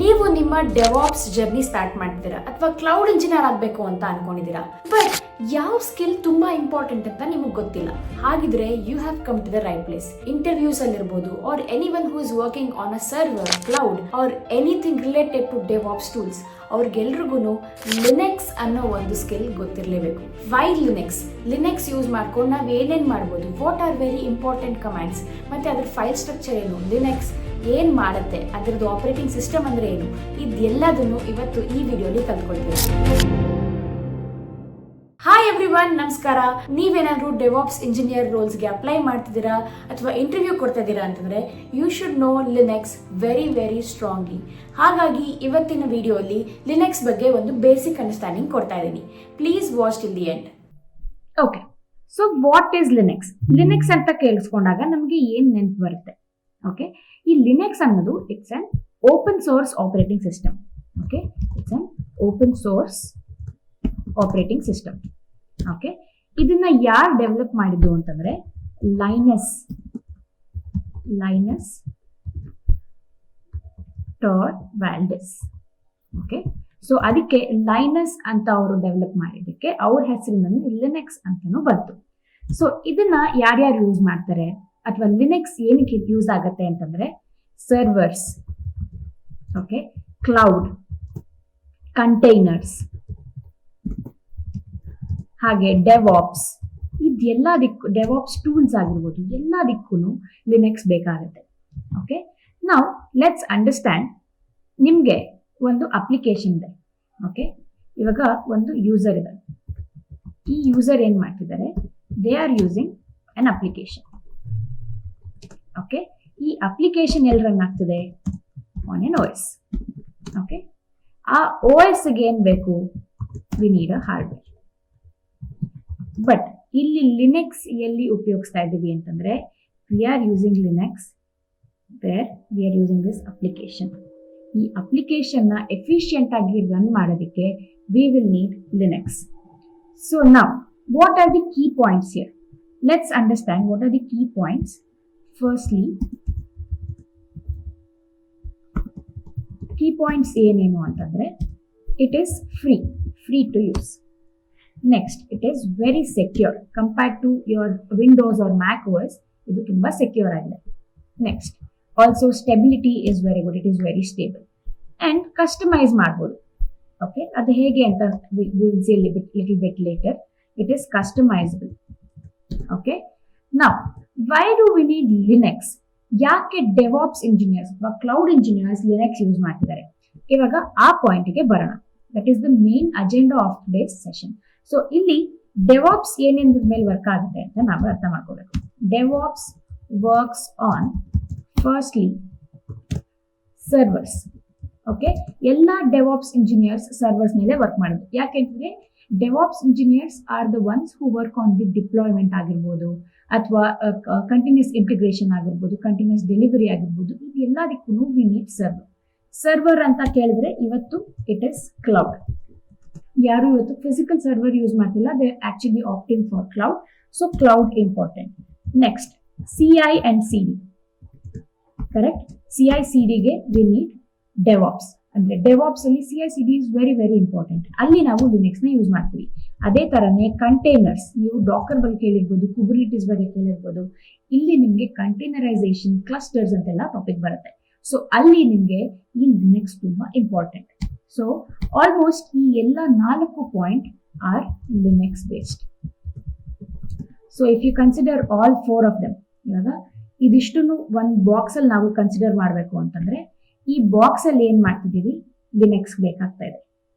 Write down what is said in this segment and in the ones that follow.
ನೀವು ನಿಮ್ಮ DevOps journey start ಮಾಡ್ತೀರಾ ಅಥವಾ ಕ್ಲೌಡ್ ಇಂಜಿನಿಯರ್ ಆಗಬೇಕು ಅಂತ ಅನ್ಕೊಂಡಿದ್ದೀರಾ, ಬಟ್ ಯಾವ ಸ್ಕಿಲ್ ತುಂಬಾ ಇಂಪಾರ್ಟೆಂಟ್ ಅಂತ ನಿಮಗೆ ಗೊತ್ತಿಲ್ಲ. ಹಾಗಿದ್ರೆ you have come to the right place. Interviews ಅಲ್ಲಿ ಇರಬಹುದು or anyone who is working on a server, cloud or anything related to DevOps tools, ಅವ್ರಿಗೆಲ್ರಿಗೂ ಲಿನೆಕ್ಸ್ ಅನ್ನೋ ಒಂದು ಸ್ಕಿಲ್ ಗೊತ್ತಿರಲೇಬೇಕು. ವೈ ಲಿನೆಕ್ಸ್ ಯೂಸ್ ಮಾಡ್ಕೊಂಡು ನಾವು ಏನೇನು ಮಾಡ್ಬೋದು, what are very important commands, ಮತ್ತೆ ಅದ್ರ ಫೈಲ್ ಸ್ಟ್ರಕ್ಚರ್ ಏನು, ಲಿನೆಕ್ಸ್ ಏನು ಮಾಡುತ್ತೆ, ಅದರದ್ದು ಆಪರೇಟಿಂಗ್ ಸಿಸ್ಟಮ್ ಅಂದರೆ ಏನು, ಇದೆಲ್ಲದನ್ನು ಇವತ್ತು ಈ ವಿಡಿಯೋಲಿ ಕಲ್ತ್ಕೊಳ್ತೀವಿ. ಹಾಯ್ ಎವ್ರಿವನ್, ನಮಸ್ಕಾರ. ನೀವೇನಾದರೂ ಡೆವಾಪ್ಸ್ ಇಂಜಿನಿಯರ್ ರೋಲ್ಸ್ಗೆ ಅಪ್ಲೈ ಮಾಡ್ತಿದ್ದೀರಾ ಅಥವಾ ಇಂಟರ್ವ್ಯೂ ಕೊಡ್ತಾ ಇದ್ದೀರಾ ಅಂತಂದರೆ you should know Linux very strongly. ಹಾಗಾಗಿ ಇವತ್ತಿನ ವಿಡಿಯೋಲಿ ಲಿನೆಕ್ಸ್ ಬಗ್ಗೆ ಒಂದು ಬೇಸಿಕ್ ಅಂಡರ್ಸ್ಟ್ಯಾಂಡಿಂಗ್ ಕೊಡ್ತಾ ಇದ್ದೀನಿ. Please watch till the end. Okay, so what is Linux? Linux ಅಂತ ಕೇಳಿಸ್ಕೊಂಡಾಗ ನಮಗೆ ಏನು ನೆನಪು ಬರುತ್ತೆ? ಓಕೆ, ಈ ಲಿನೆಕ್ಸ್ ಅನ್ನೋದು it's an open source operating system. Okay, it's an open source operating system. Okay, ಇದನ್ನ ಯಾರು ಡೆವಲಪ್ ಮಾಡಿದ್ದು ಅಂತಂದ್ರೆ ಲೈನಸ್ ಟಾರ್ವಾಲ್ಡ್ಸ್. ಓಕೆ, ಸೊ ಅದಕ್ಕೆ ಲೈನಸ್ ಅಂತ ಅವರು ಡೆವಲಪ್ ಮಾಡಿದ್ದಕ್ಕೆ ಅವ್ರ ಹೆಸರಿನಲ್ಲಿ ಲಿನೆಕ್ಸ್ ಅಂತಾನೂ ಬಂತು. ಸೊ ಇದನ್ನ ಯಾರ್ಯಾರು ಯೂಸ್ ಮಾಡ್ತಾರೆ ಅಥವಾ ಲಿನೆಕ್ಸ್ ಏನಕ್ಕೆ ಯೂಸ್ ಆಗತ್ತೆ ಅಂತಂದ್ರೆ ಸರ್ವರ್ಸ್, ಓಕೆ, ಕ್ಲೌಡ್, ಕಂಟೈನರ್ಸ್, ಹಾಗೆ ಡೆವಾಪ್ಸ್, ಇದೆಲ್ಲದಕ್ಕೂ ಡೆವಾಪ್ಸ್ ಟೂಲ್ಸ್ ಆಗಿರ್ಬೋದು, ಎಲ್ಲದಕ್ಕೂ ಲಿನೆಕ್ಸ್ ಬೇಕಾಗುತ್ತೆ. ಓಕೆ, ನಾವು ಲೆಟ್ಸ್ ಅಂಡರ್ಸ್ಟ್ಯಾಂಡ್. ನಿಮಗೆ ಒಂದು ಅಪ್ಲಿಕೇಶನ್ ಇದೆ. ಓಕೆ, ಇವಾಗ ಒಂದು ಯೂಸರ್ ಇದೆ. ಈ ಯೂಸರ್ ಏನ್ ಮಾಡ್ತಿದ್ದಾರೆ, they are using an application. Okay, ಈ ಅಪ್ಲಿಕೇಶನ್ ಎಲ್ಲಿ ರನ್ ಆಗ್ತಿದೆ? On N OS. ಓಕೆ, ಆ OSಗೆ ಏನ್ ಬೇಕು? V need a hardware. But ಇಲ್ಲಿ ಲಿನೆಕ್ಸ್ ಎಲ್ಲಿ ಉಪಯೋಗಿಸ್ತಾ ಇದ್ದೀವಿ ಅಂತಂದ್ರೆ V are using Linux where we are using this application. ಈ ಅಪ್ಲಿಕೇಶನ್ ನ ಎಫಿಷಿಯಂಟ್ ಆಗಿ ರನ್ ಮಾಡೋದಕ್ಕೆ we will need Linux. So now what are the key points here? Let's understand what are the key points. Firstly key points ಏನೇನು ಅಂತಂದ್ರೆ it is free to use. Next, it is very secure compared to your Windows or Mac OS. ಇದು ತುಂಬಾ secure ಆಗಿದೆ. Next, also stability is very good, it is very stable and customise ಮಾಡ್ಬೋದು. Okay, ಅದು ಹೇಗೆ ಅಂತ little bit later. It is customisable. Okay, now why do we need Linux? ಯಾಕೆ DevOps engineers ಅಥವಾ cloud engineers Linux use ಮಾಡ್ತಿದ್ದಾರೆ? ಇವಾಗ ಆ ಪಾಯಿಂಟ್ಗೆ ಬರೋಣ. That is the main agenda of today's session. So ಇಲ್ಲಿ ಡೆವಾಪ್ಸ್ ಏನೇದ್ರ ಮೇಲೆ ವರ್ಕ್ ಆಗುತ್ತೆ ಅಂತ ನಾವು ಅರ್ಥ ಮಾಡ್ಕೋಬೇಕು. DevOps works on firstly servers. Okay, ಎಲ್ಲ ಡೆವಾಪ್ಸ್ ಇಂಜಿನಿಯರ್ಸ್ ಸರ್ವರ್ಸ್ ಮೇಲೆ ವರ್ಕ್ ಮಾಡೋದು. ಯಾಕೆಂದ್ರೆ DevOps engineers are the ones who work on the deployment ಆಗಿರ್ಬೋದು, ಅಥವಾ ಕಂಟಿನ್ಯೂಸ್ ಇಂಟಿಗ್ರೇಷನ್ ಆಗಿರ್ಬೋದು, ಕಂಟಿನ್ಯೂಸ್ ಡೆಲಿವರಿ ಆಗಿರ್ಬೋದು. ಇದು ಎಲ್ಲದಕ್ಕೂ ವಿ ನೀಡ್ ಸರ್ವರ್ ಅಂತ ಕೇಳಿದ್ರೆ ಇವತ್ತು ಇಟ್ ಇಸ್ ಕ್ಲೌಡ್. ಯಾರು ಇವತ್ತು ಫಿಸಿಕಲ್ ಸರ್ವರ್ ಯೂಸ್ ಮಾಡ್ತಿಲ್ಲ, they actually opting for cloud. So cloud important. Next, CI and CD. Correct, CI/CD ಗೆ ವಿ ನೀಡ್ ಡೆವಾಪ್ಸ್. ಅಂದ್ರೆ ಡೆವಾಪ್ಸ್ ಅಲ್ಲಿ CI/CD ಇಸ್ ವೆರಿ ಇಂಪಾರ್ಟೆಂಟ್. ಅಲ್ಲಿ ನಾವು ಲಿನೆಕ್ಸ್ ನ ಯೂಸ್ ಮಾಡ್ತೀವಿ. ಅದೇ ತರನೇ ಕಂಟೈನರ್ಸ್, ನೀವು ಡಾಕರ್ ಬಗ್ಗೆ ಕೇಳಿರ್ಬೋದು, ಕುಬರ್ನೆಟಿಸ್ ಬಗ್ಗೆ ಕೇಳಿರ್ಬೋದು. ಇಲ್ಲಿ ನಿಮ್ಗೆ ಕಂಟೈನರೈಸೇಷನ್, ಕ್ಲಸ್ಟರ್ಸ್ ಅಂತೆಲ್ಲ ಟಾಪಿಕ್ ಬರುತ್ತೆ. ಸೊ ಅಲ್ಲಿ ನಿಮ್ಗೆ ಈ ಲಿನೆಕ್ಸ್ ತುಂಬಾ ಇಂಪಾರ್ಟೆಂಟ್. ಸೊ ಆಲ್ಮೋಸ್ಟ್ ಈ ಎಲ್ಲ 4 point are Linux based. So if you consider all 4 of them, ಇವಾಗ ಇದಿಷ್ಟು ಒಂದು ಬಾಕ್ಸ್ ಅಲ್ಲಿ ನಾವು ಕನ್ಸಿಡರ್ ಮಾಡಬೇಕು ಅಂತಂದ್ರೆ ಈ ಬಾಕ್ಸ್ ಅಲ್ಲಿ ಏನ್ ಮಾಡ್ತಿದ್ದೀವಿ? ಲಿನೆಕ್ಸ್ ಬೇಕಾಗ್ತಾ ಇದೆ.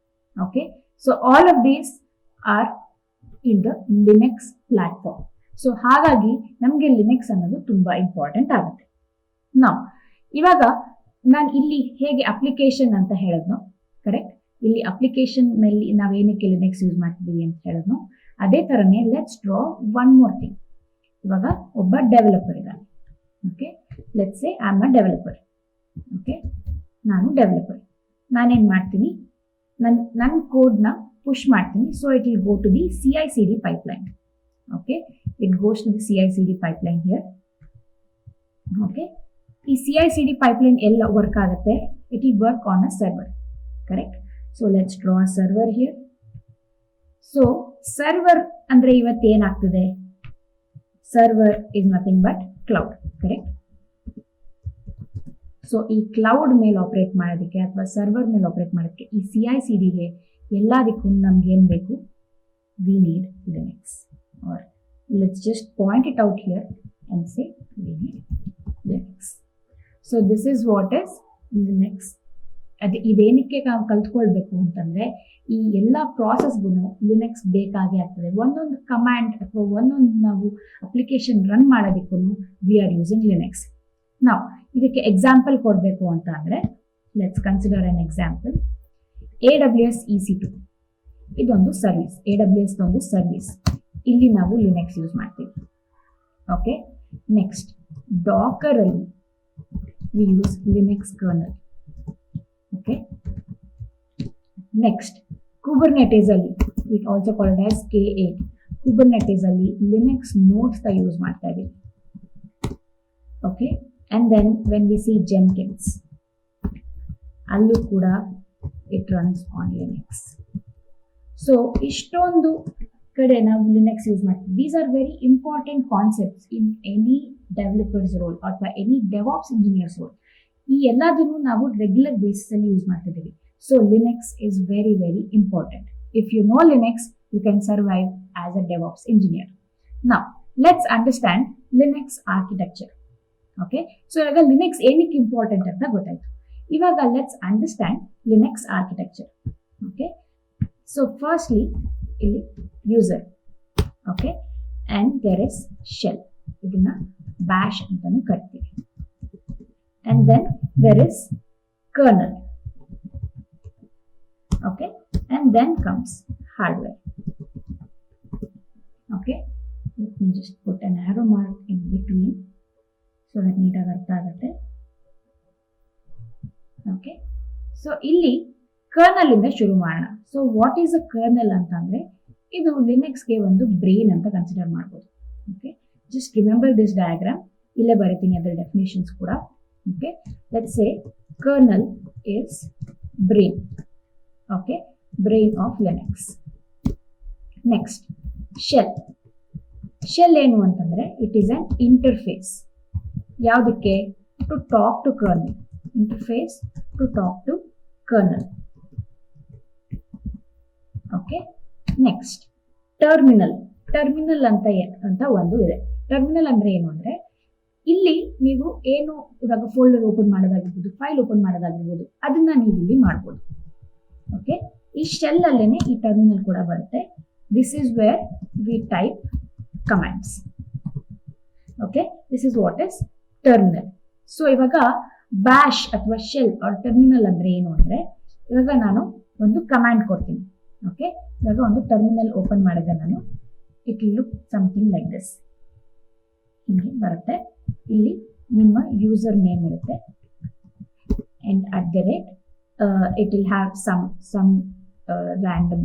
Okay, so all of these R in the Linux platform. So ಹಾಗಾಗಿ ನಮಗೆ ಲಿನೆಕ್ಸ್ ಅನ್ನೋದು ತುಂಬಾ ಇಂಪಾರ್ಟೆಂಟ್ ಆಗುತ್ತೆ. ನಾವು ಇವಾಗ ನಾನು ಇಲ್ಲಿ ಹೇಗೆ ಅಪ್ಲಿಕೇಶನ್ ಅಂತ ಹೇಳಿದ್ನೋ, ಕರೆಕ್ಟ್, ಇಲ್ಲಿ ಅಪ್ಲಿಕೇಶನ್ ಮೇಲೆ ನಾವೇನಕ್ಕೆ ಲಿನೆಕ್ಸ್ ಯೂಸ್ ಮಾಡ್ತಿದ್ದೀವಿ ಅಂತ ಹೇಳಿದ್ನೋ, ಅದೇ ತರನೇ let's draw one more thing. ಇವಾಗ ಒಬ್ಬ ಡೆವಲಪರ್ ಇದ್ದಾನೆ. Okay, let's say I am a developer. Okay, ನಾನು ಡೆವಲಪರ್. ನಾನೇನ್ ಮಾಡ್ತೀನಿ, ನನ್ನ ಕೋಡ್ನ ಪುಷ್ ಮಾಡ್ತೀನಿ. So it will go to the CI/CD pipeline. Okay, it goes to the CI/CD pipeline here. Okay, ಈ CI/CD ಪೈಪ್ಲೈನ್ ಎಲ್ಲ ವರ್ಕ್ ಆಗುತ್ತೆ It will work on a server, correct? So let's draw a server here. So server ಅಂದ್ರೆ ಇವತ್ತು ಏನಾಗ್ತದೆ, server is nothing but cloud, correct? So ಈ cloud ಮೇಲೆ operate ಮಾಡೋದಕ್ಕೆ ಅಥವಾ ಸರ್ವರ್ ಮೇಲೆ ಆಪರೇಟ್ ಮಾಡೋದಕ್ಕೆ ಈ CI/CD ಎಲ್ಲದಕ್ಕೂ ನಮ್ಗೆ ಏನ್ ಬೇಕು, we need Linux, or let's just point it out here and say we need Linux. So this is what is Linux. ಇದೇನಕ್ಕೆ ನಾವು ಕಲ್ತ್ಕೊಳ್ಬೇಕು ಅಂತಂದ್ರೆ ಈ ಎಲ್ಲ ಪ್ರಾಸೆಸ್ಗೂ ಲಿನಕ್ಸ್ ಬೇಕಾಗಿ ಆಗ್ತದೆ. ಒಂದೊಂದು ಕಮಾಂಡ್ ಅಥವಾ ಒಂದೊಂದು ನಾವು ಅಪ್ಲಿಕೇಶನ್ ರನ್ ಮಾಡೋದಕ್ಕೂ ವಿ ಆರ್ ಯೂಸಿಂಗ್ ಲಿನಕ್ಸ್. ನಾವು ಇದಕ್ಕೆ ಎಕ್ಸಾಂಪಲ್ ಕೊಡಬೇಕು ಅಂತ ಅಂದ್ರೆ let's consider an example. AWS EC2 ಇದೊಂದು ಸರ್ವಿಸ್, AWS ಒಂದು ಸರ್ವಿಸ್. ಇಲ್ಲಿ ನಾವು ಲಿನಕ್ಸ್ ಯೂಸ್ ಮಾಡ್ತೀವಿ. ಓಕೆ, ನೆಕ್ಸ್ಟ್ ಡಾಕರ್ ಅಲ್ಲಿ we use Linux kernel. Okay, next Kubernetes ಅಲ್ಲಿ we also called as K8. Kubernetes ಅಲ್ಲಿ ಲಿನಕ್ಸ್ ನೋಡ್ಸ್ ಯೂಸ್ ಮಾಡ್ತಾ ಇದೀವಿ. Okay, and then when we see Jenkins, ಅಲ್ಲೂ ಕೂಡ it runs on Linux. So ಇಷ್ಟೊಂದು ಕಡೆ ನಾವು ಲಿನಕ್ಸ್ ಯೂಸ್ ಮಾಡ್ತೀವಿ. These are very important concepts in any developer's role ಅಥವಾ any DevOps engineer's role. ಈ ಎಲ್ಲದನ್ನು ನಾವು ರೆಗ್ಯುಲರ್ ಬೇಸಿಸ್ ಅಲ್ಲಿ ಯೂಸ್ ಮಾಡ್ತಿದ್ದೀವಿ. So Linux is very very important. If you know Linux, you can survive as a DevOps engineer. Now let's understand Linux architecture. Okay, so ಇವಾಗ Linux ಏನಕ್ಕೆ important ಅಂತ ಗೊತ್ತಾಯ್ತು. ಇವಾಗ let's understand Linux architecture. Okay, so firstly ಇಲ್ಲಿ user, okay, and there is shell, ಇದನ್ನ bash ಅಂತಾನು ಕರಿತೀವಿ. And then there is kernel. Okay, and then comes hardware. Okay, let me just put an arrow mark in between so that ನೀಟಾಗಿ ಅರ್ಥ ಆಗುತ್ತೆ. Okay, so ಇಲ್ಲಿ kernel ಇಂದ ಶುರು ಮಾಡೋಣ. So what is a kernel ಅಂತಂದ್ರೆ ಇದು ಲಿನಕ್ಸ್ಗೆ ಒಂದು ಬ್ರೈನ್ ಅಂತ ಕನ್ಸಿಡರ್ ಮಾಡ್ಬೋದು. Okay, just remember this diagram, ಇಲ್ಲೇ ಬರೀತೀನಿ ಅದರ ಡೆಫಿನೇಷನ್ಸ್ ಕೂಡ. Okay, let's say kernel is brain. Okay, brain of Linux. Next shell. Shell ಏನು ಅಂತಂದ್ರೆ ಇಟ್ ಈಸ್ ಅನ್ ಇಂಟರ್ಫೇಸ್. ಯಾವುದಕ್ಕೆ? To talk to kernel. Interface to talk to kernel. Okay, next terminal. Terminal ಅಂತ ಒಂದು ಇದೆ. Terminal ಅಂದ್ರೆ ಏನು ಅಂದ್ರೆ ಇಲ್ಲಿ ನೀವು ಏನು ಇವಾಗ ಫೋಲ್ಡರ್ ಓಪನ್ ಮಾಡೋದಾಗಿರ್ಬೋದು, ಫೈಲ್ ಓಪನ್ ಮಾಡೋದಾಗಿರ್ಬೋದು, ಅದನ್ನ ನೀವು ಇಲ್ಲಿ ಮಾಡ್ಬೋದು. ಓಕೆ, ಈ ಶೆಲ್ ಅಲ್ಲೇನೆ ಈ ಟರ್ಮಿನಲ್ ಕೂಡ ಬರುತ್ತೆ. This is where we type commands. Okay, this is what is terminal. So ಇವಾಗ ಬ್ಯಾಶ್ ಅಥವಾ ಶೆಲ್ ಆರ್ ಟರ್ಮಿನಲ್ ಅಂದ್ರೆ ಏನು ಅಂದ್ರೆ ಇವಾಗ ನಾನು ಒಂದು ಕಮಾಂಡ್ ಕೊಡ್ತೀನಿ. ಓಕೆ, ಇವಾಗ ಒಂದು ಟರ್ಮಿನಲ್ ಓಪನ್ ಮಾಡಿದ್ರೆ ನಾನು it will look something like this. ಹಿಂಗೆ ಬರುತ್ತೆ. ಇಲ್ಲಿ ನಿಮ್ಮ ಯೂಸರ್ ನೇಮ್ ಇರುತ್ತೆ and @ it will have some random,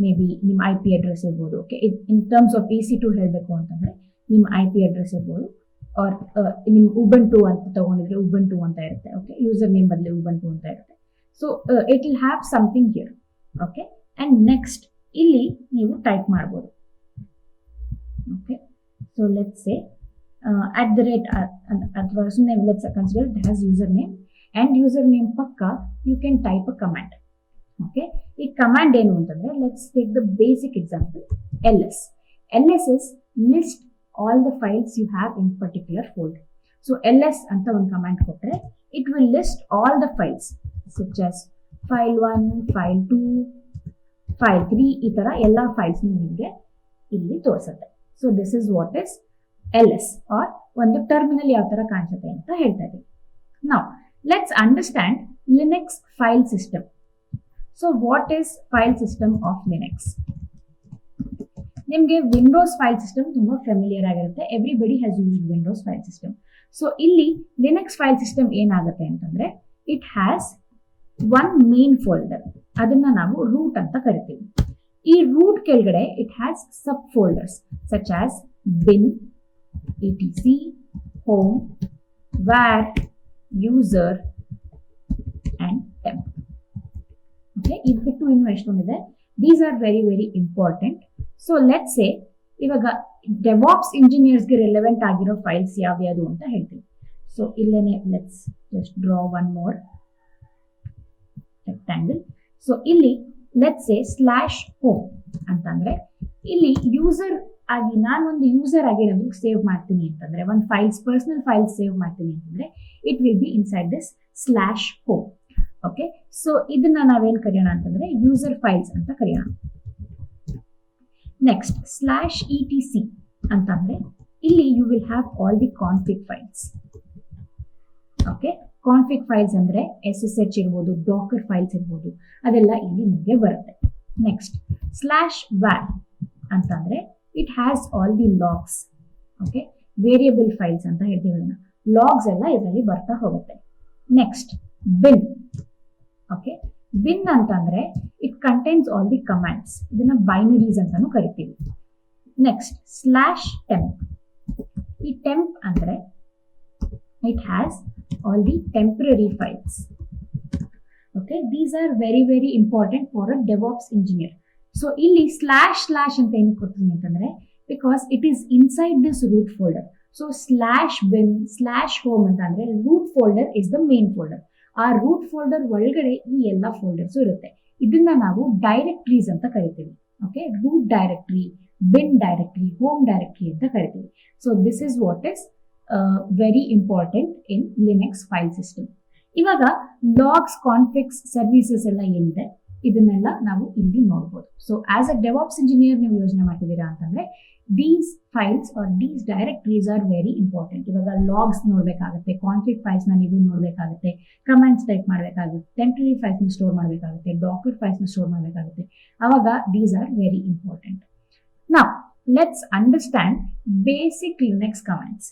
maybe ನಿಮ್ಮ IP ಅಡ್ರೆಸ್ ಇರ್ಬೋದು. Okay, in terms of EC2 ಹೇಳಬೇಕು ಅಂತಂದ್ರೆ ನಿಮ್ಮ IP ಅಡ್ರೆಸ್ ಇರ್ಬೋದು, ಆರ್ ನಿಮ್ ಉಬಂಟು ಅಂತ ತಗೊಂಡಿದ್ರೆ ಉಬಂಟು ಅಂತ ಇರುತ್ತೆ. ಓಕೆ, ಯೂಸರ್ ನೇಮ್ ಬದಲು ಉಬಂಟು ಅಂತ ಇರುತ್ತೆ. So it will have something here. Okay, and next ಇಲ್ಲಿ ನೀವು ಟೈಪ್ ಮಾಡ್ಬೋದು. ಓಕೆ, ಸೊ ಲೆಟ್ಸ್ ಸೇ @ ಅಥವಾ ಸುಮ್ಮನೆ let's consider it has user name and user name ಪಕ್ಕ you can type a command. Okay, ಈ ಕಮಾಂಡ್ ಏನು ಅಂತಂದ್ರೆ let's take the basic example LS. LS is list all the files you have in particular folder. So ls ಅಂತ ಒಂದು command ಕೊಟ್ರೆ it will list all the files such as file 1, file 2, file 3, ಈ ತರ ಎಲ್ಲ files ನಿಮಗೆ ಇಲ್ಲಿ ತೋರಿಸುತ್ತೆ. So this is what is LS, or ಒಂದು ಟರ್ಮಿನಲ್ ಯಾವ ತರ ಕಾಣಿಸುತ್ತೆ ಅಂತ ಹೇಳ್ತಾ ಇದ್ದೀವಿ. Now let's understand Linux file system. So what is file system of Linux? ನಿಮಗೆ ವಿಂಡೋಸ್ ಫೈಲ್ ಸಿಸ್ಟಮ್ ತುಂಬಾ ಫೆಮಿಲಿಯರ್ ಆಗಿರುತ್ತೆ. Everybody has used Windows file system. So ಇಲ್ಲಿ ಲಿನಕ್ಸ್ ಫೈಲ್ ಸಿಸ್ಟಮ್ ಏನಾಗುತ್ತೆ ಅಂತಂದ್ರೆ it has one main folder, ಅದನ್ನ ನಾವು root ಅಂತ ಕರಿತೀವಿ. ಈ ರೂಟ್ ಕೆಳಗಡೆ it has sub folders such as bin, etc, home, var, user ಇದು ಬಿಟ್ಟು ಇನ್ನೂ ಎಷ್ಟೊಂದಿದೆ. These are very very important. So let's say ಇವಾಗ ಡೆವಾಪ್ಸ್ ಇಂಜಿನಿಯರ್ಸ್ಗೆ ರಿಲೆವೆಂಟ್ ಆಗಿರೋ ಫೈಲ್ಸ್ ಯಾವ್ಯಾವುದು ಅಂತ ಹೇಳ್ತೀನಿ. ಸೊ ಇಲ್ಲೇನೆ let's just draw one more rectangle. So ಇಲ್ಲಿ ಲೆಟ್ಸ್ ಸೇ ಸ್ಲಾಶ್ ಹೋಮ್ ಅಂತಂದ್ರೆ ಇಲ್ಲಿ ಯೂಸರ್ ಆಗಿ ನಾನು ಒಂದು ಯೂಸರ್ ಆಗಿ ಏನಾದ್ರು ಸೇವ್ ಮಾಡ್ತೀನಿ ಅಂತಂದ್ರೆ, ಒಂದು ಫೈಲ್ಸ್ ಪರ್ಸನಲ್ ಫೈಲ್ಸ್ ಸೇವ್ ಮಾಡ್ತೀನಿ ಅಂತಂದ್ರೆ it will be inside this slash home. Okay, so ಇದನ್ನ ನಾವೇನ್ ಕರೆಯೋಣ ಅಂತಂದ್ರೆ ಯೂಸರ್ ಫೈಲ್ಸ್ ಅಂತ ಕರೆಯೋಣ. ನೆಕ್ಸ್ಟ್ ಸ್ಲಾಶ್ etc ಅಂತಂದ್ರೆ ಇಲ್ಲಿ you will have all the config files. Okay, config files ಅಂದ್ರೆ SSH ಇರ್ಬೋದು, ಡಾಕರ್ ಫೈಲ್ಸ್ ಇರ್ಬೋದು, ಅದೆಲ್ಲ ಇಲ್ಲಿ ನಿಮಗೆ ಬರುತ್ತೆ. ನೆಕ್ಸ್ಟ್ ಸ್ಲಾಶ್ var ಅಂತಂದ್ರೆ it has all the logs. Okay, variable files ಅಂತ ಹೇಳ್ತೀವಿ ಅದನ್ನ, ಲಾಗ್ಸ್ ಎಲ್ಲ ಇದರಲ್ಲಿ ಬರ್ತಾ ಹೋಗುತ್ತೆ. Next bin. ಓಕೆ, ಬಿನ್ ಅಂತಂದ್ರೆ it contains all the commands, ಇದನ್ನ ಬೈನರೀಸ್ ಅಂತಾನು ಕರಿತೀವಿ. Next slash temp. ಈ ಟೆಂಪ್ ಅಂದ್ರೆ it has all the temporary files. Okay, these are very very important for a DevOps engineer. So ಇಲ್ಲಿ slash ಅಂತ ಏನು ಕೊಡ್ತೀನಿ ಅಂತಂದ್ರೆ because it is inside this root folder. So slash bin slash home ಅಂತ ಅಂದ್ರೆ root folder is the main folder. ಆ root folder ಒಳಗಡೆ ಈ ಎಲ್ಲ ಫೋಲ್ಡರ್ಸ್ ಇರುತ್ತೆ. ಇದನ್ನ ನಾವು ಡೈರೆಕ್ಟ್ರೀಸ್ ಅಂತ ಕರಿತೀವಿ. Okay, root directory, bin directory, home directory ಅಂತ ಕರಿತೀವಿ. So this is what is very important in Linux file system. ಇವಾಗ ಲಾಗ್ಸ್, ಕಾನ್ಫಿಗ್ಸ್, ಸರ್ವಿಸಸ್ ಎಲ್ಲ ಏನಿದೆ ಇದನ್ನೆಲ್ಲ ನಾವು ಇಲ್ಲಿ ನೋಡ್ಬೋದು. So as a DevOps engineer ನೀವು ಯೋಚನೆ ಮಾಡ್ತಿದ್ದೀರಾ ಅಂತಂದ್ರೆ these files are these directories are very important. ಇವಾಗ ಲಾಗ್ಸ್ ನೋಡ್ಬೇಕಾಗುತ್ತೆ, ಕಾನ್ಫಿಗ್ ಫೈಲ್ಸ್ ನ ನೀವು ನೋಡ್ಬೇಕಾಗುತ್ತೆ, ಕಮೆಂಟ್ಸ್ ಟೈಪ್ ಮಾಡಬೇಕಾಗುತ್ತೆ, ಟೆಂಪರರಿ ಫೈಲ್ಸ್ ನ ಸ್ಟೋರ್ ಮಾಡಬೇಕಾಗುತ್ತೆ, ಡಾಕರ್ ಫೈಲ್ಸ್ ನ ಸ್ಟೋರ್ ಮಾಡಬೇಕಾಗುತ್ತೆ. ಅವಾಗ these are very important. Now let's understand basic Linux comments.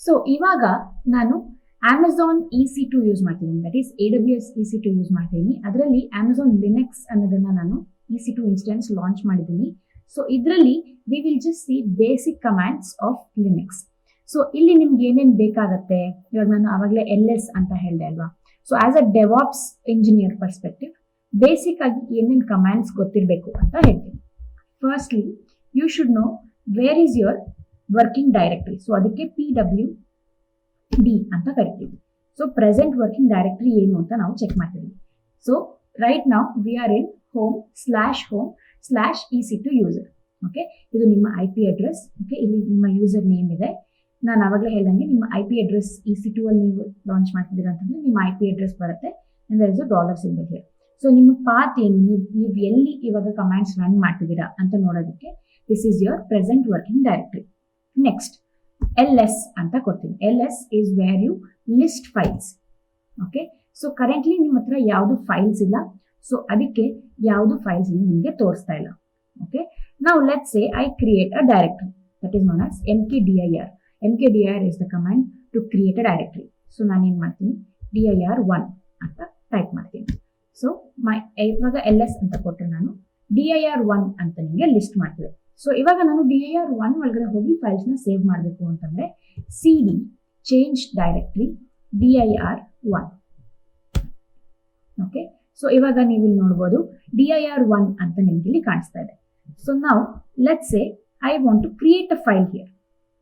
So ಇವಾಗ ನಾನು Amazon EC2 ಯೂಸ್ ಮಾಡ್ತೀನಿ, that is AWS EC2 use ಮಾಡ್ತೀನಿ. ಅದರಲ್ಲಿ Amazon Linux ಅನ್ನೋದನ್ನ ನಾನು EC2 ಇನ್ಸ್ಟೆನ್ಸ್ ಲಾಂಚ್ ಮಾಡಿದ್ದೀನಿ. ಸೊ ಇದರಲ್ಲಿ we will just C basic commands of Linux. So ಇಲ್ಲಿ ನಿಮ್ಗೆ ಏನೇನು ಬೇಕಾಗತ್ತೆ, ಇವಾಗ ನಾನು ಆವಾಗಲೇ LS ಅಂತ ಹೇಳಿದೆ ಅಲ್ವಾ. So as a DevOps engineer perspective basic ಆಗಿ ಏನೇನು ಕಮಾಂಡ್ಸ್ ಗೊತ್ತಿರಬೇಕು ಅಂತ ಹೇಳ್ತೀನಿ. Firstly you should know where is your working directory. So ಅದಕ್ಕೆ PWD ಅಂತ ಕರಿತೀವಿ. ಸೊ ಪ್ರೆಸೆಂಟ್ ವರ್ಕಿಂಗ್ ಡೈರೆಕ್ಟರಿ ಏನು ಅಂತ ನಾವು ಚೆಕ್ ಮಾಡ್ತೀವಿ. So right now we are in home/EC2 user. Okay, ಇದು ನಿಮ್ಮ IP ಅಡ್ರೆಸ್. ಓಕೆ, ಇಲ್ಲಿ ನಿಮ್ಮ ಯೂಸರ್ ನೇಮ್ ಇದೆ. ನಾನು ಆವಾಗಲೇ ಹೇಳ್ದಂಗೆ ನಿಮ್ಮ IP ಅಡ್ರೆಸ್ EC2 ಅಲ್ಲಿ ನೀವು ಲಾಂಚ್ ಮಾಡ್ತಿದ್ದೀರಾ ಅಂತಂದ್ರೆ ನಿಮ್ಮ IP ಅಡ್ರೆಸ್ ಬರುತ್ತೆ and there is a $ symbol here. So ನಿಮ್ಮ ಪಾತ್ ಏನು, ನೀವು ಎಲ್ಲಿ ಇವಾಗ ಕಮಾಂಡ್ಸ್ ರನ್ ಮಾಡ್ತಿದ್ದೀರಾ ಅಂತ ನೋಡೋದಕ್ಕೆ this is your present working directory. Next LS ಅಂತ ಕೊಡ್ತೀನಿ. LS is where you list files. Okay, so currently ನಿಮ್ಮ ಹತ್ರ ಯಾವುದು ಫೈಲ್ಸ್ ಇಲ್ಲ, ಸೊ ಅದಕ್ಕೆ ಯಾವುದು ಫೈಲ್ಸ್ ನಿಮಗೆ ತೋರಿಸ್ತಾ ಇಲ್ಲ. Okay, now let's say I create a directory that is known as mkdir. mkdir is the command to create a directory. So ನಾನು ಏನು ಮಾಡ್ತೀನಿ, dir1 ಅಂತ ಟೈಪ್ ಮಾಡ್ತೀನಿ. ಸೊ ಇವಾಗ LS ಅಂತ ಕೊಟ್ಟರೆ ನಾನು dir1 ಅಂತ ನಿಮಗೆ ಲಿಸ್ಟ್ ಮಾಡ್ತೀವಿ. ಸೊ ಇವಾಗ ನಾನು dir1 ಒಳಗಡೆ ಹೋಗಿ ಫೈಲ್ಸ್ ನ ಸೇವ್ ಮಾಡಬೇಕು ಅಂತಂದ್ರೆ cd change directory dir1. Okay, so ಇವಾಗ ನೀವು ಇಲ್ಲಿ ನೋಡ್ಬೋದು dir1 ಅಂತ ನಿಮ್ಗೆ ಇಲ್ಲಿ ಕಾಣಿಸ್ತಾ ಇದೆ. ಸೊ ನಾವು let's say I want to create a file here.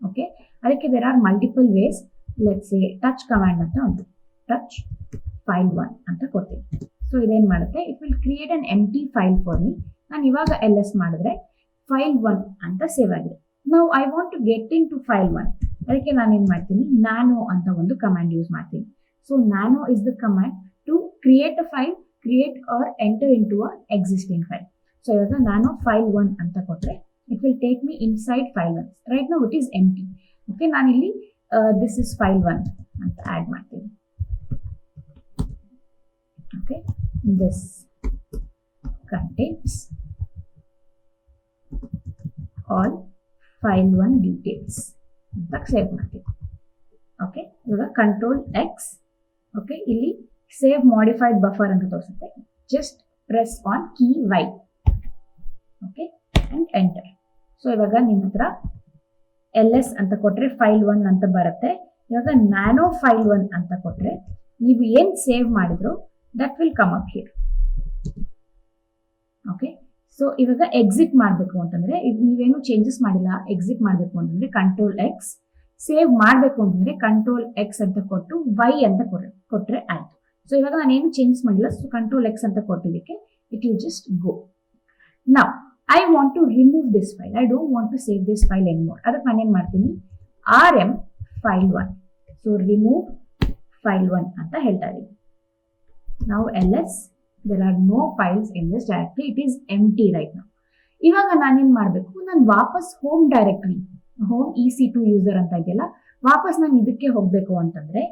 Okay, ಅದಕ್ಕೆ there are multiple ways. Let's say touch command ಅಂತ ಒಂದು ಟಚ್ file1 ಅಂತ ಕೊಡ್ತೀನಿ. ಸೊ ಇದೇನ್ ಮಾಡುತ್ತೆ, it will create an empty file for me. ನಾನು ಇವಾಗ LS ಮಾಡಿದ್ರೆ file1 ಅಂತ ಸೇವ್ ಆಗಿದೆ. ನಾವು I want to get into file1. ಅದಕ್ಕೆ ನಾನು ಏನ್ ಮಾಡ್ತೀನಿ, nano ಅಂತ ಒಂದು ಕಮಾಂಡ್ ಯೂಸ್ ಮಾಡ್ತೀನಿ. So nano is the command to create a file, create or enter into a existing file. So ಇವಾಗ ನಾನು file1 ಅಂತ ಕೊಟ್ರೆ it will take me inside file1. Right now it is empty. Okay, ನಾನಿಲ್ಲಿ this is file1 ಅಂತ add ಮಾಡ್ತೀನಿ. Okay, this contains all file1 details ಅಂತ save ಮಾಡ್ತೀವಿ. Okay, ಇವಾಗ Ctrl+X. ಓಕೆ, ಇಲ್ಲಿ ಸೇವ್ ಮಾಡಿಫೈಡ್ ಬಫರ್ ಅಂತ ತೋರಿಸುತ್ತೆ. Just press on key Y. Okay, and enter. So ಇವಾಗ ನಿಮ್ಮ ಹತ್ರ LS ಅಂತ ಕೊಟ್ರೆ file1 ಅಂತ ಬರುತ್ತೆ. ಇವಾಗ nano file1 ಅಂತ ಕೊಟ್ರೆ ನೀವು ಏನ್ ಸೇವ್ ಮಾಡಿದ್ರು that will come up here. Okay. So ಇವಾಗ ಎಕ್ಸಿಟ್ ಮಾಡಬೇಕು ಅಂತಂದ್ರೆ ನೀವೇನು ಚೇಂಜಸ್ ಮಾಡಿಲ್ಲ, ಎಕ್ಸಿಟ್ ಮಾಡಬೇಕು ಅಂತಂದ್ರೆ ಕಂಟ್ರೋಲ್ ಎಕ್ಸ್, ಸೇವ್ ಮಾಡಬೇಕು ಅಂತಂದ್ರೆ ಕಂಟ್ರೋಲ್ ಎಕ್ಸ್ ಅಂತ ಕೊಟ್ಟು ವೈ ಅಂತ ಕೊಟ್ರೆ ಆಯ್ತು. ಸೊ ಇವಾಗ ನಾನು ಏನು ಚೇಂಜಸ್ ಮಾಡಿಲ್ಲ, ಸೊ ಕಂಟ್ರೋಲ್ ಎಕ್ಸ್ ಅಂತ ಕೊಟ್ಟಿದ್ದಕ್ಕೆ it will just go. Now I want to remove this file, I don't want to save this file anymore. ಅದಕ್ಕೆ ನಾನೇನು ಮಾಡ್ತೀನಿ, rm file1, so remove file1 ಅಂತ ಹೇಳ್ತಾ ಇದ್ದೀನಿ. ನಾವು ls there are no files in this directory, it is empty right now. ಇವಾಗ ನಾನೇನ್ ಮಾಡಬೇಕು, ನಾನು ವಾಪಸ್ home directory, home EC2 user ಅಂತ ಇದೆಯಲ್ಲ, ವಾಪಸ್ ನಾನು ಇದಕ್ಕೆ ಹೋಗ್ಬೇಕು ಅಂತಂದ್ರೆ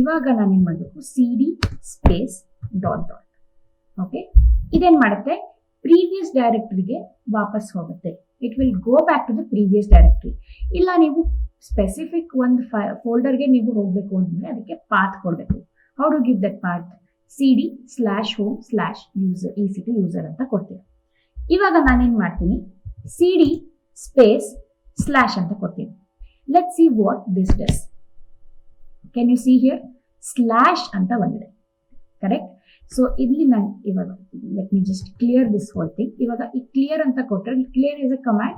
ಇವಾಗ ನಾನೇನ್ ಮಾಡಬೇಕು, cd space dot dot. Okay, ಇದೇನ್ ಮಾಡುತ್ತೆ, ಪ್ರೀವಿಯಸ್ ಡೈರೆಕ್ಟರಿಗೆ ವಾಪಸ್ ಹೋಗುತ್ತೆ. It will go back to the previous directory. ಇಲ್ಲ ನೀವು ಸ್ಪೆಸಿಫಿಕ್ ಒಂದು ಫೋಲ್ಡರ್ಗೆ ನೀವು ಹೋಗ್ಬೇಕು ಅಂತಂದ್ರೆ ಅದಕ್ಕೆ ಪಾತ್ ಕೊಡ್ಬೇಕು. How to give that path, cd/home/user EC2 user ಅಂತ ಕೊಡ್ತೀನಿ. ಇವಾಗ ನಾನೇನ್ ಮಾಡ್ತೀನಿ, cd ಸ್ಪೇಸ್ ಸ್ಲಾಶ್ ಅಂತ ಕೊಡ್ತೀನಿ. Let see what this does. Can you see here slash ಅಂತ ಬಂದಿದೆ, ಕರೆಕ್ಟ್? ಸೊ ಇಲ್ಲಿ ನಾನು ಇವಾಗ let me just clear this whole thing. ಇವಾಗ ಈ ಕ್ಲಿಯರ್ ಅಂತ ಕೊಟ್ಟರೆ, clear is a command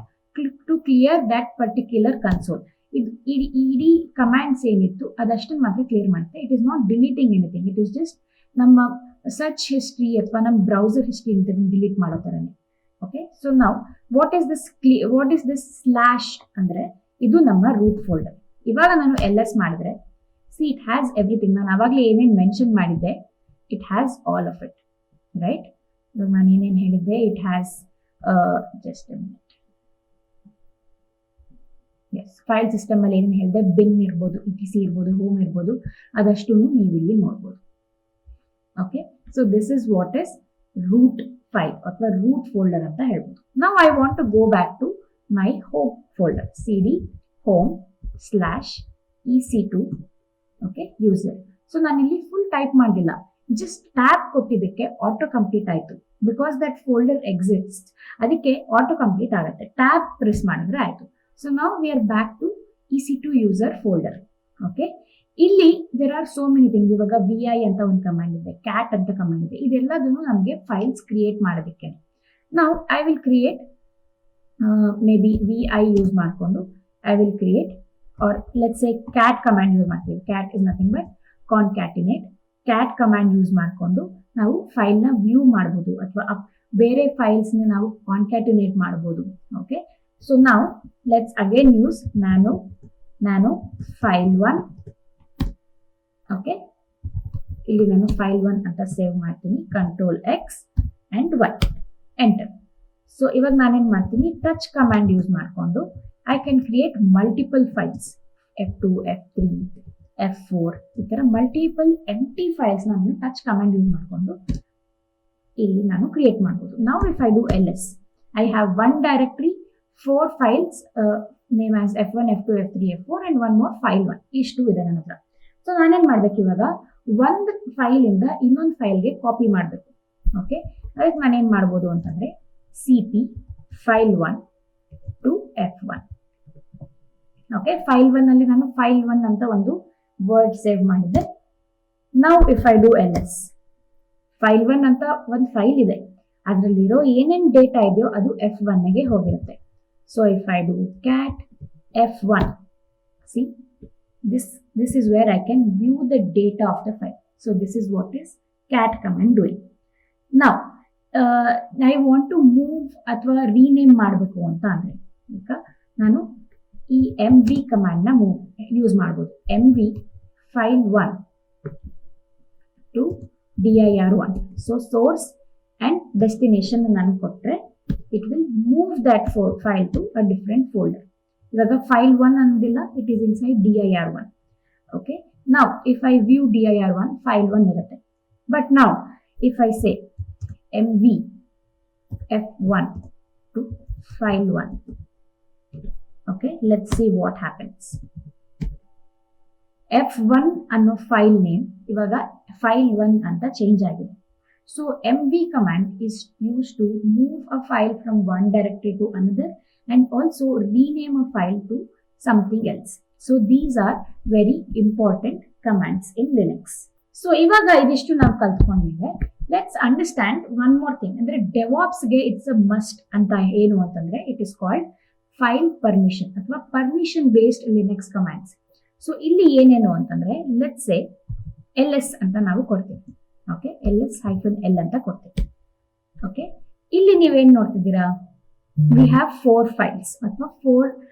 to clear that particular console. ಇದು ಇಡೀ ಕಮಾಂಡ್ಸ್ ಏನಿತ್ತು ಅದಷ್ಟನ್ನು ಮಾತ್ರ ಕ್ಲಿಯರ್ ಮಾಡುತ್ತೆ. It is not deleting anything, it is just ನಮ್ಮ ಸರ್ಚ್ ಹಿಸ್ಟ್ರಿ ಅಥವಾ ನಮ್ಮ ಬ್ರೌಸರ್ ಹಿಸ್ಟ್ರಿ ಅಂತ ಡಿಲೀಟ್ ಮಾಡೋ ಥರನೇ. ಓಕೆ, ಸೊ ನಾವು ವಾಟ್ ಇಸ್ ದಿಸ್ ಸ್ಲಾಶ್ ಅಂದ್ರೆ ಇದು ನಮ್ಮ ರೂಟ್ ಫೋಲ್ಡರ್. ಇವಾಗ ನಾನು ls ಮಾಡಿದ್ರೆ ಸಿ ಇಟ್ ಹ್ಯಾಸ್ ಎವ್ರಿಥಿಂಗ್. ನಾನು ಅವಾಗಲೇ ಏನೇನು ಮೆನ್ಷನ್ ಮಾಡಿದ್ದೆ, it has all of it, right? ಇವಾಗ ನಾನು ಏನೇನು ಹೇಳಿದ್ದೆ, it has just its file system ಅಲ್ಲಿ ಏನೇನು ಹೇಳಿದೆ, ಬಿನ್ ಇರ್ಬೋದು, etc ಇರ್ಬೋದು, ಹೋಮ್ ಇರ್ಬೋದು, ಅದಷ್ಟು ನೀವು ಇಲ್ಲಿ ನೋಡ್ಬೋದು. Okay, so this is what is root file ಅಥವಾ ರೂಟ್ ಫೋಲ್ಡರ್ ಅಂತ ಹೇಳ್ಬೋದು. ನಾವು I want to go back to my home folder, cd home/EC2 okay user. So ನಾನು ಇಲ್ಲಿ ಫುಲ್ ಟೈಪ್ ಮಾಡಲಿಲ್ಲ, ಜಸ್ಟ್ ಟ್ಯಾಬ್ ಕೊಟ್ಟಿದ್ದಕ್ಕೆ ಆಟೋ ಕಂಪ್ಲೀಟ್ ಆಯಿತು. ಬಿಕಾಸ್ ದಟ್ ಫೋಲ್ಡರ್ ಎಕ್ಸಿಸ್ಟ್, ಅದಕ್ಕೆ ಆಟೋ ಕಂಪ್ಲೀಟ್ ಆಗುತ್ತೆ. ಟ್ಯಾಬ್ ಪ್ರೆಸ್ ಮಾಡಿದ್ರೆ ಆಯಿತು. ಸೊ ನಾವು we are back to EC2 user folder. Okay, ಇಲ್ಲಿ there are so many things. ಇವಾಗ vi ಅಂತ ಒಂದು ಕಮಾಂಡ್ ಇದೆ, cat ಅಂತ ಕಮಾಂಡ್ ಇದೆ. ಇದೆಲ್ಲದನ್ನು ನಮಗೆ ಫೈಲ್ಸ್ ಕ್ರಿಯೇಟ್ ಮಾಡೋದಕ್ಕೆ. ನಾವು I will create maybe vi use ಮಾಡಿಕೊಂಡು I will create, or let's say cat command use ಮಾಡ್ತೀವಿ. cat is nothing but concatenate. cat command use ಮಾಡಿಕೊಂಡು ನಾವು ಫೈಲ್ನ ವ್ಯೂ ಮಾಡ್ಬೋದು ಅಥವಾ ಬೇರೆ ಫೈಲ್ಸ್ನ ನಾವು ಕಾನ್ಕ್ಯಾಟಿನೇಟ್ ಮಾಡ್ಬೋದು. ಓಕೆ, ಸೊ ನಾವು let's again use nano file1. Okay, ಇಲ್ಲಿ ನಾನು file1 ಅಂತ ಸೇವ್ ಮಾಡ್ತೀನಿ, control X and y enter. So ಇವಾಗ ನಾನೇನ್ ಮಾಡ್ತೀನಿ, ಟಚ್ ಕಮಾಂಡ್ ಯೂಸ್ ಮಾಡಿಕೊಂಡು I can create multiple files, F2 F3 F4 ಈ ತರ ಮಲ್ಟಿಪಲ್ ಎಂಟಿ ಫೈಲ್ಸ್ ನಾನು ಟಚ್ ಕಮಾಂಡ್ ಯೂಸ್ ಮಾಡಿಕೊಂಡು ಇಲ್ಲಿ ನಾನು ಕ್ರಿಯೇಟ್ ಮಾಡ್ಬೋದು. ನಾವು if I do ls, I have one directory, 4 files name as F1 F2 F3 F4 and one more file1. ಇಷ್ಟು ಇದೆ ನನ್ನ ಹತ್ರ. ಸೊ ನಾನೇನ್ ಮಾಡ್ಬೇಕು, ಇವಾಗ ಒಂದು ಫೈಲ್ ಇಂದ ಇನ್ನೊಂದು ಫೈಲ್ಗೆ ಕಾಪಿ ಮಾಡಬೇಕು. ಓಕೆ, ಅದಕ್ಕೆ ನಾನೇನ್ ಮಾಡ್ಬೋದು ಅಂತಂದ್ರೆ cp file1 to f1. Okay, file1 ಅಲ್ಲಿ ನಾನು file1 ಅಂತ ಒಂದು ವರ್ಡ್ ಸೇವ್ ಮಾಡಿದ್ದೆ. ನಾವು if I do ls, file1 ಅಂತ ಒಂದು ಫೈಲ್ ಇದೆ, ಅದರಲ್ಲಿರೋ ಏನೇನು ಡೇಟಾ ಇದೆಯೋ ಅದು f1ಗೆ ಹೋಗಿರುತ್ತೆ. So if I do cat f1, C this is where I can view the data of the file. So this is what is cat command doing. Now I want to move ಅಥವಾ rename ಮಾಡಬೇಕು ಅಂತ ಅಂದ್ರೆ ಈಗ ನಾನು ಈ mv command ನ use ಮಾಡಬಹುದು. mv file1 to dir1. So source and destination ನಾನು ಕೊಟ್ರೆ it will move that file to a different folder. ಇವಾಗ file1 ಅನ್ನೋದಿಲ್ಲ, it is inside dir1. okay, now if I view dir1, file1 ಇರುತ್ತೆ. but now if I say mv f1 to file1, okay, let's see what happens. f1 ಅನ್ನೋ file name ಇವಾಗ file1 ಅಂತ change ಆಗಿದೆ. So mv command is used to move a file from one directory to another and also rename a file to something else. So these are very important commands in Linux. So ಇವಾಗ ಇದಿಷ್ಟು ನಾವು ಕಲ್ತ್ಕೊಂಡ್ಮೇಲೆ let's understand one more thing. ಅಂದ್ರೆ ಡೆವಾಪ್ಸ್ಗೆ it's a must ಅಂತ ಏನು ಅಂತಂದ್ರೆ it is called file permission ಅಥವಾ permission based Linux commands. So ಇಲ್ಲಿ ಏನೇನು ಅಂತಂದ್ರೆ ಲೆಟ್ಸ್ ಸೇ ls ಅಂತ ನಾವು ಕೊಡ್ತೀವಿ. ಓಕೆ, ls-l ಅಂತ ಕೊಡ್ತೀವಿ. ಓಕೆ, ಇಲ್ಲಿ ನೀವೇನ್ ನೋಡ್ತಿದ್ದೀರಾ, ವಿ ಹ್ಯಾವ್ 4 ಫೈಲ್ಸ್ ಅಥವಾ 4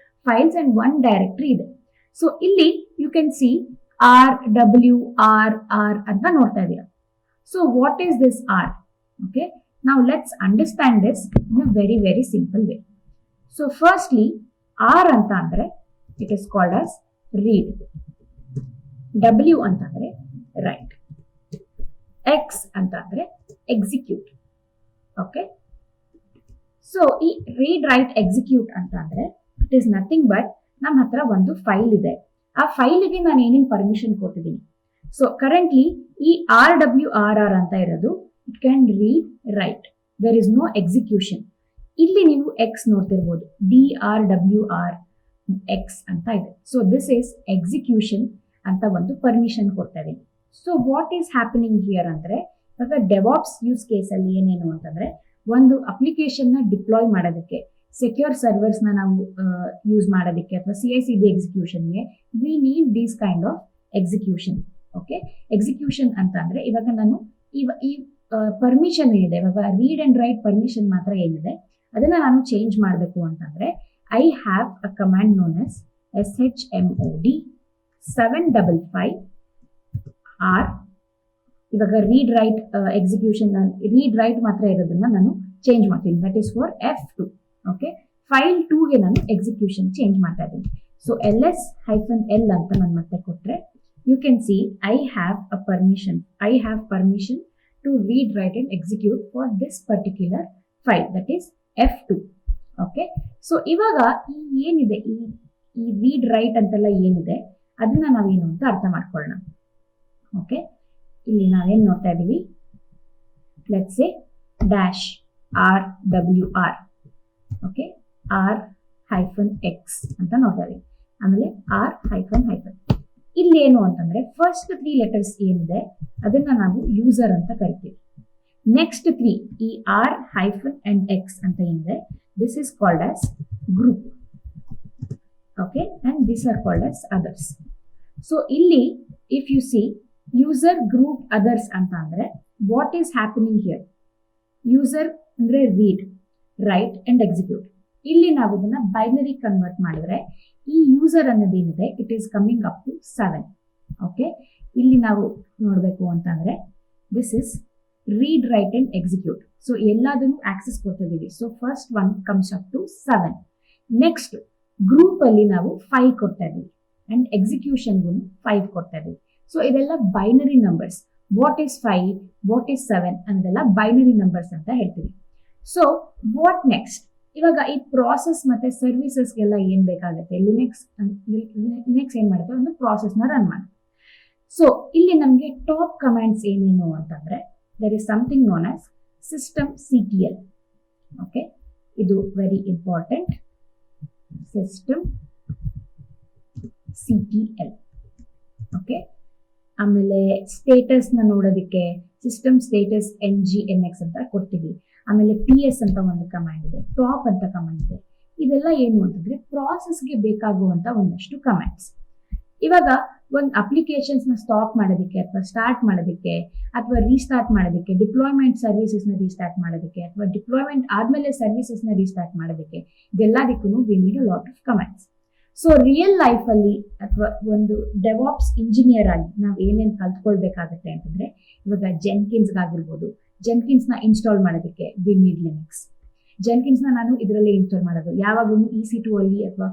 ಫೈಲ್ಸ್ ಅಂಡ್ 1 ಡೈರೆಕ್ಟರಿ ಇದೆ. ಸೊ ಇಲ್ಲಿ ಯು ಕ್ಯಾನ್ ಸಿ r ಅಂತ ನೋಡ್ತಾ ಇದ್ದೀರಾ. So what is this r? Okay, now let's understand this in a very very simple way. So firstly r ಅಂತ ಅಂದ್ರೆ it is called as read, w ಅಂತ ಅಂದ್ರೆ write, x ಅಂತ ಅಂದ್ರೆ execute. Okay, so ಈ read write execute ಅಂತ ಅಂದ್ರೆ it is nothing but ನಮ್ಮ ಹತ್ರ ಒಂದು ಫೈಲ್ ಇದೆ. ಆ ಫೈಲ್ಗೆ ನಾನು ಏನೇನು ಪರ್ಮಿಷನ್ ಕೊಟ್ಟಿದ್ದೀನಿ. ಸೊ ಕರೆಂಟ್ಲಿ ಈ RWRR ಅಂತ ಇರೋದು it can read write, there is no execution. ಇಲ್ಲಿ ನೀವು ಎಕ್ಸ್ ನೋಡ್ತಿರ್ಬೋದು, DRWR X ಅಂತ ಇದೆ. ಸೊ ದಿಸ್ ಈಸ್ ಎಕ್ಸಿಕ್ಯೂಷನ್ ಅಂತ ಒಂದು ಪರ್ಮಿಷನ್ ಕೊಡ್ತಾ ಇದೀನಿ. So what is happening here ಅಂದ್ರೆ ಇವಾಗ ಡೆವಾಪ್ಸ್ ಯೂಸ್ ಕೇಸ್ ಅಲ್ಲಿ ಏನೇನು ಅಂತಂದ್ರೆ ಒಂದು ಅಪ್ಲಿಕೇಶನ್ ನ ಡಿಪ್ಲಾಯ್ ಮಾಡೋದಕ್ಕೆ, ಸೆಕ್ಯೂರ್ ಸರ್ವರ್ಸ್ ನ ನಾವು ಯೂಸ್ ಮಾಡೋದಕ್ಕೆ ಅಥವಾ CI/CD ಎಕ್ಸಿಕ್ಯೂಷನ್ಗೆ we need these kind of execution. Okay, execution ಅಂತ ಅಂದ್ರೆ ಇವಾಗ ನಾನು ಈ ಪರ್ಮಿಷನ್ ಏನಿದೆ, ಇವಾಗ ರೀಡ್ ಅಂಡ್ ರೈಟ್ ಪರ್ಮಿಷನ್ ಮಾತ್ರ ಏನಿದೆ ಅದನ್ನ ನಾನು ಚೇಂಜ್ ಮಾಡಬೇಕು ಅಂತಂದ್ರೆ I have a command known as shmod 755 r. ಇವಾಗ read write execution, read write ಮಾತ್ರ ಇರೋದನ್ನ ನಾನು ಚೇಂಜ್ ಮಾಡ್ತೀನಿ, that is for F2. Okay, file 2ಗೆ ನಾನು ಎಕ್ಸಿಕ್ಯೂಷನ್ ಚೇಂಜ್ ಮಾಡ್ತಾ ಇದ್ದೀನಿ. ಸೊ ls-l ಅಂತ ನಾನು ಮತ್ತೆ ಕೊಟ್ರೆ you can see I have permission to read write and execute for this particular file, that is F2. Okay, so ಇವಾಗ ಈ ಏನಿದೆ ಈ ರೀಡ್ ರೈಟ್ ಅಂತೆಲ್ಲ ಏನಿದೆ ಅದನ್ನ ನಾವೇನು ಅಂತ ಅರ್ಥ ಮಾಡ್ಕೊಳ್ಳೋಣ. ಓಕೆ, ಇಲ್ಲಿ ನಾವೇನ್ ನೋಡ್ತಾ ಇದೀವಿ, let's say -RWR. Okay, R-X ಅಂತ ನೋಡ್ತಾ ಇದೀವಿ. ಆಮೇಲೆ R-. ಇಲ್ಲಿ ಏನು ಅಂತಂದ್ರೆ ಫಸ್ಟ್ 3 ಲೆಟರ್ಸ್ ಏನಿದೆ ಅದನ್ನ ನಾವು ಯೂಸರ್ ಅಂತ ಕರಿತೀವಿ. ನೆಕ್ಸ್ಟ್ 3 ಈ R-X ಅಂತ ಏನಿದೆ this is called as group. Okay, and this are called as others. So ಇಲ್ಲಿ if you see user, group, others ಅಂತ ಅಂದ್ರೆ what is happening here, user ಅಂದ್ರೆ ರೀಡ್, ರೈಟ್ ಅಂಡ್ ಎಕ್ಸಿಕ್ಯೂಟ್. ಇಲ್ಲಿ ನಾವು ಇದನ್ನ ಬೈನರಿ ಕನ್ವರ್ಟ್ ಮಾಡಿದ್ರೆ ಈ ಯೂಸರ್ ಅನ್ನೋದೇನಿದೆ it is coming up to 7. Okay, ಇಲ್ಲಿ ನಾವು ನೋಡ್ಬೇಕು ಅಂತಂದ್ರೆ this is read, write and execute. So ಎಲ್ಲದನ್ನು ಆಕ್ಸೆಸ್ ಕೊಡ್ತಿದ್ದೀವಿ. So first one comes up to 7. Next group ಅಲ್ಲಿ ನಾವು 5 ಕೊಡ್ತಾ ಇದೀವಿ ಅಂಡ್ ಎಕ್ಸಿಕ್ಯೂಷನ್ಗೂ 5 ಕೊಡ್ತಾ ಇದೀವಿ. ಸೊ ಇದೆಲ್ಲ binary numbers. What is 5, what is 7 ಅಂದೆಲ್ಲ ಬೈನರಿ ನಂಬರ್ಸ್ ಅಂತ ಹೇಳ್ತೀವಿ. ಸೊ ವಾಟ್ ನೆಕ್ಸ್ಟ್, ಇವಾಗ ಈ ಪ್ರಾಸೆಸ್ ಮತ್ತೆ ಸರ್ವಿಸಸ್ಗೆಲ್ಲ ಏನ್ ಬೇಕಾಗುತ್ತೆ, ಲಿನಕ್ಸ್ ಏನ್ ಮಾಡುತ್ತೆ, ಒಂದು ಪ್ರಾಸೆಸ್ ನ ರನ್ ಮಾಡುತ್ತೆ. ಸೊ ಇಲ್ಲಿ ನಮ್ಗೆ ಟಾಪ್ ಕಮಾಂಡ್ಸ್ ಏನೇನು ಅಂತಂದ್ರೆ there is something known as systemctl. Okay, ಇದು ವೆರಿ ಇಂಪಾರ್ಟೆಂಟ್, systemctl. ಓಕೆ, ಆಮೇಲೆ ಸ್ಟೇಟಸ್ ನ ನೋಡೋದಕ್ಕೆ ಸಿಸ್ಟಮ್ ಸ್ಟೇಟಸ್ ngnx ಅಂತ ಕೊಡ್ತೀವಿ. ಆಮೇಲೆ PS ಅಂತ ಒಂದು ಕಮಾಂಡ್ ಇದೆ, ಟಾಪ್ ಅಂತ ಕಮಾಂಡ್ ಇದೆ. ಇದೆಲ್ಲ ಏನು ಅಂತಂದ್ರೆ ಪ್ರಾಸೆಸ್ಗೆ ಬೇಕಾಗುವಂತ ಒಂದಷ್ಟು ಕಮಾಂಡ್ಸ್. ಇವಾಗ ಒಂದು ಅಪ್ಲಿಕೇಶನ್ಸ್ ನ ಸ್ಟಾಪ್ ಮಾಡೋದಕ್ಕೆ ಅಥವಾ ಸ್ಟಾರ್ಟ್ ಮಾಡೋದಕ್ಕೆ ಅಥವಾ ರೀಸ್ಟಾರ್ಟ್ ಮಾಡೋದಕ್ಕೆ, ಡಿಪ್ಲಾಯ್ಮೆಂಟ್ ಸರ್ವಿಸಸ್ ನ ರೀಸ್ಟಾರ್ಟ್ ಮಾಡೋದಕ್ಕೆ ಅಥವಾ ಡಿಪ್ಲಾಯ್ಮೆಂಟ್ ಆದ್ಮೇಲೆ ಸರ್ವಿಸಸ್ ನ ರೀಸ್ಟಾರ್ಟ್ ಮಾಡೋದಕ್ಕೆ, ಇದೆಲ್ಲದಕ್ಕೂ we need a lot of commands. So real life ಅಲ್ಲಿ ಅಥವಾ ಒಂದು ಡೆವಾಪ್ಸ್ ಇಂಜಿನಿಯರ್ ಆಗಿ ನಾವು ಏನೇನು ಕಲ್ತ್ಕೊಳ್ಬೇಕಾಗತ್ತೆ ಅಂತಂದ್ರೆ ಇವಾಗ ಜೆನ್ಕಿನ್ಸ್ ಆಗಿರ್ಬೋದು, ಜೆನ್ಕಿನ್ಸ್ ನ ಇನ್ಸ್ಟಾಲ್ ಮಾಡೋದಕ್ಕೆ ವಿ ನೀಡ್ ಲಿನಕ್ಸ್. ಜೆನ್ಕಿನ್ಸ್ ನ ನಾನು ಇದರಲ್ಲಿ ಇನ್ಸ್ಟಾಲ್ ಮಾಡೋದು ಯಾವಾಗಲೂ EC2 ಅಲ್ಲಿ ಅಥವಾ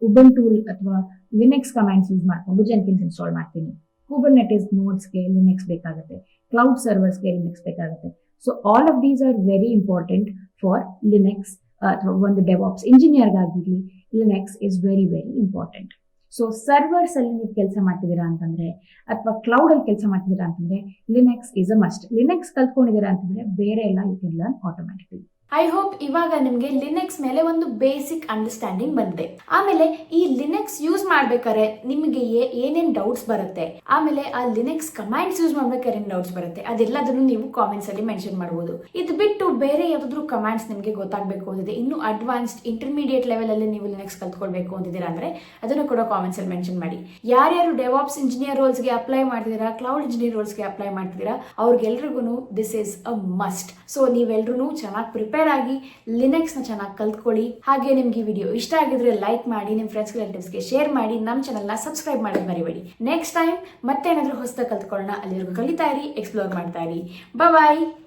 ಉಬುಂಟು ಅಥವಾ ಲಿನಕ್ಸ್ ಕಮಾಂಡ್ಸ್ ಯೂಸ್ ಮಾಡ್ಕೊಂಡು ಜೆನ್ಕಿನ್ಸ್ ಇನ್ಸ್ಟಾಲ್ ಮಾಡ್ತೀನಿ. ಕುಬರ್ನೆಟಿಸ್ ನೋಡ್ಸ್ಗೆ ಲಿನಕ್ಸ್ ಬೇಕಾಗುತ್ತೆ, ಕ್ಲೌಡ್ ಸರ್ವರ್ಸ್ಗೆ ಲಿನಕ್ಸ್ ಬೇಕಾಗುತ್ತೆ. So all of these are very important for Linux ಅಥವಾ ಒಂದು ಡೆವಾಪ್ಸ್ ಇಂಜಿನಿಯರ್ಗಾಗಿರ್ಲಿ Linux is very very important. So servers ಅಲ್ಲಿ ನೀವು ಕೆಲಸ ಮಾಡ್ತಿದ್ದೀರಾ ಅಂತಂದ್ರೆ ಅಥವಾ ಕ್ಲೌಡ್ ಅಲ್ಲಿ ಕೆಲಸ ಮಾಡ್ತಿದ್ದೀರಾ ಅಂತಂದ್ರೆ Linux is a must. Linux ಕಲ್ತ್ಕೊಂಡಿದ್ದೀರಾ ಅಂತಂದ್ರೆ ಬೇರೆ ಎಲ್ಲ you can learn automatically. I hope ಇವಾಗ ನಿಮಗೆ ಲಿನೆಕ್ಸ್ ಮೇಲೆ ಒಂದು ಬೇಸಿಕ್ ಅಂಡರ್ಸ್ಟ್ಯಾಂಡಿಂಗ್ ಬಂದಿದೆ. ಆಮೇಲೆ ಈ ಲಿನೆಕ್ಸ್ ಯೂಸ್ ಮಾಡ್ಬೇಕಾದ್ರೆ ನಿಮಗೆ ಏನೇನ್ ಡೌಟ್ಸ್ ಬರುತ್ತೆ, ಆಮೇಲೆ ಆ ಲಿನೆಕ್ಸ್ ಕಮಾಂಡ್ಸ್ ಯೂಸ್ ಮಾಡ್ಬೇಕಾದ್ರೆ ಏನ್ ಡೌಟ್ಸ್ ಬರುತ್ತೆ, ಅದೆಲ್ಲದನ್ನು ನೀವು ಕಾಮೆಂಟ್ಸ್ ಅಲ್ಲಿ ಮೆನ್ಷನ್ ಮಾಡಬಹುದು. ಇದು ಬಿಟ್ಟು ಬೇರೆ ಯಾವ್ದಾದ್ರು ಕಮಾಂಡ್ಸ್ ನಿಮಗೆ ಗೊತ್ತಾಗಬೇಕು ಅಂತಿದೆ, ಇನ್ನು ಅಡ್ವಾನ್ಸ್ಡ್ ಇಂಟರ್ಮೀಡಿಯೇಟ್ ಲೆವೆಲ್ ಅಲ್ಲಿ ನೀವು ಲಿನೆಕ್ಸ್ ಕಲ್ತ್ಕೊಳ್ಬೇಕು ಅಂತಿದ್ದೀರಾ ಅಂದ್ರೆ ಅದನ್ನು ಕೂಡ ಕಾಮೆಂಟ್ಸ್ ಅಲ್ಲಿ ಮೆನ್ಷನ್ ಮಾಡಿ. ಯಾರ್ಯಾರು ಡೆವಾಪ್ಸ್ ಇಂಜಿನಿಯರ್ ರೋಲ್ಸ್ ಗೆ ಅಪ್ಲೈ ಮಾಡ್ತಿದ್ದೀರಾ, ಕ್ಲೌಡ್ ಇಂಜಿನಿಯರ್ ರೋಲ್ಸ್ ಗೆ ಅಪ್ಲೈ ಮಾಡ್ತಿದ್ದೀರಾ, ಅವ್ರಿಗೆಲ್ರಿಗೂ this is a must. So ನೀವೆಲ್ರೂ ಚೆನ್ನಾಗಿ ಪ್ರಿಪೇರ್ ಆಗಿ ಲಿನೆಕ್ಸ್ ನ ಚೆನ್ನಾಗಿ ಕಲ್ತ್ಕೊಳ್ಳಿ. ಹಾಗೆ ನಿಮ್ಗೆ ಈ ವಿಡಿಯೋ ಇಷ್ಟ ಆಗಿದ್ರೆ ಲೈಕ್ ಮಾಡಿ, ನಿಮ್ಮ ಫ್ರೆಂಡ್ಸ್ ರಿಲೇಟಿವ್ಸ್ಗೆ ಶೇರ್ ಮಾಡಿ, ನಮ್ಮ ಚಾನಲ್ ನ ಸಬ್ಸ್ಕ್ರೈಬ್ ಮಾಡೋದು ಮರಿಬೇಡಿ. ನೆಕ್ಸ್ಟ್ ಟೈಮ್ ಮತ್ತೆ ಏನಾದ್ರೂ ಹೊಸದಾಗಿ ಕಲ್ತ್ಕೊಳ್ಳೋಣ. ಅಲ್ಲಿವರೆಗೂ ಕಲಿತಾ ಇರಿ, ಎಕ್ಸ್ಪ್ಲೋರ್ ಮಾಡ್ತಾ ಇರಿ. ಬಾಯ್.